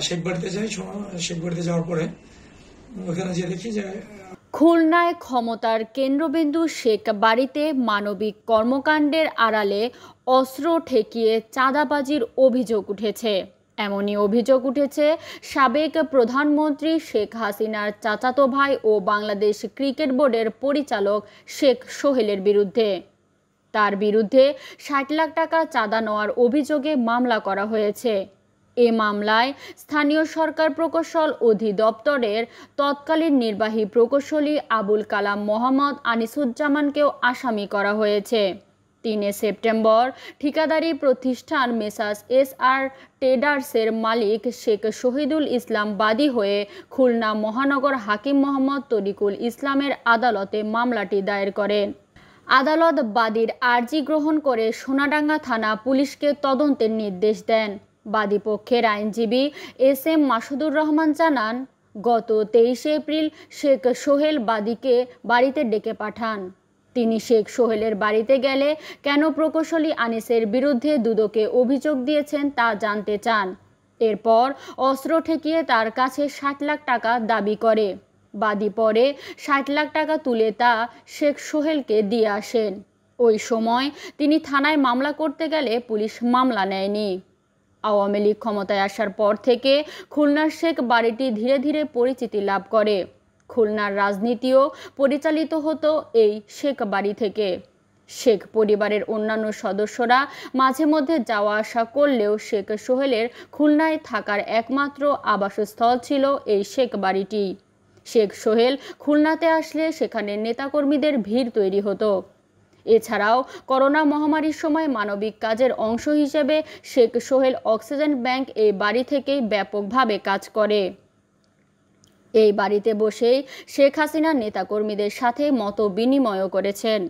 শেখ বাড়িতে যাই। শেখ বাড়িতে যাওয়ার পরে ওখানে যে দেখি যে খুলনায় ক্ষমতার কেন্দ্রবিন্দু শেখ বাড়িতে মানবিক কর্মকাণ্ডের আড়ালে অস্ত্র ঠেকিয়ে চাঁদাবাজির অভিযোগ উঠেছে। এমনই অভিযোগ উঠেছে সাবেক প্রধানমন্ত্রী শেখ হাসিনার চাচাতো ভাই ও বাংলাদেশ ক্রিকেট বোর্ডের পরিচালক শেখ সোহেলের বিরুদ্ধে। তার বিরুদ্ধে ৬০ লাখ টাকা চাঁদা নেওয়ার অভিযোগে মামলা করা হয়েছে। এ মামলায় স্থানীয় সরকার প্রকৌশল অধিদপ্তরের তৎকালীন নির্বাহী প্রকৌশলী আবুল কালাম মোহাম্মদ আনিসুজ্জামানকেও আসামি করা হয়েছে। ৩ সেপ্টেম্বর ঠিকাদারি প্রতিষ্ঠান মেসার্স এস.আর. ট্রেডার্সের মালিক শেখ শহীদুল ইসলাম বাদী হয়ে খুলনা মহানগর হাকিম মোহাম্মদ তরিকুল ইসলামের আদালতে মামলাটি দায়ের করেন। আদালত বাদীর আর্জি গ্রহণ করে সোনাডাঙ্গা থানা পুলিশকে তদন্তের নির্দেশ দেন। বাদী পক্ষের আইনজীবী এস.এম. মাসুদুর রহমান জানান, গত ২৩ এপ্রিল শেখ সোহেল বাদীকে বাড়িতে ডেকে পাঠান। তিনি শেখ সোহেলের বাড়িতে গেলে কেন প্রকৌশলী আনিসের বিরুদ্ধে দুদকে অভিযোগ দিয়েছেন তা জানতে চান। এরপর অস্ত্র ঠেকিয়ে তার কাছে ৬০ লাখ টাকা দাবি করে। বাদী পরে ৬০ লাখ টাকা তুলে তা শেখ সোহেলকে দিয়ে আসেন। ওই সময় তিনি থানায় মামলা করতে গেলে পুলিশ মামলা নেয়নি। আওয়ামী লীগ ক্ষমতায় আসার পর থেকে খুলনার শেখ বাড়িটি ধীরে ধীরে পরিচিতি লাভ করে। খুলনার রাজনীতিও পরিচালিত হতো এই শেখ বাড়ি থেকে। শেখ পরিবারের অন্যান্য সদস্যরা মাঝে মধ্যে যাওয়া আসা করলেও শেখ সোহেলের খুলনায় থাকার একমাত্র আবাসস্থল ছিল এই শেখ বাড়িটি। শেখ সোহেল খুলনাতে আসলে সেখানে নেতাকর্মীদের ভিড় তৈরি হতো। এছাড়াও করোনা মহামারীর সময় মানবিক কাজের অংশ হিসেবে শেখ সোহেল অক্সিজেন ব্যাংক এই বাড়ি থেকেই ব্যাপকভাবে কাজ করে। এই বাড়িতে বসেই শেখ হাসিনা নেতাকর্মীদের সাথে মত বিনিময় করেছেন।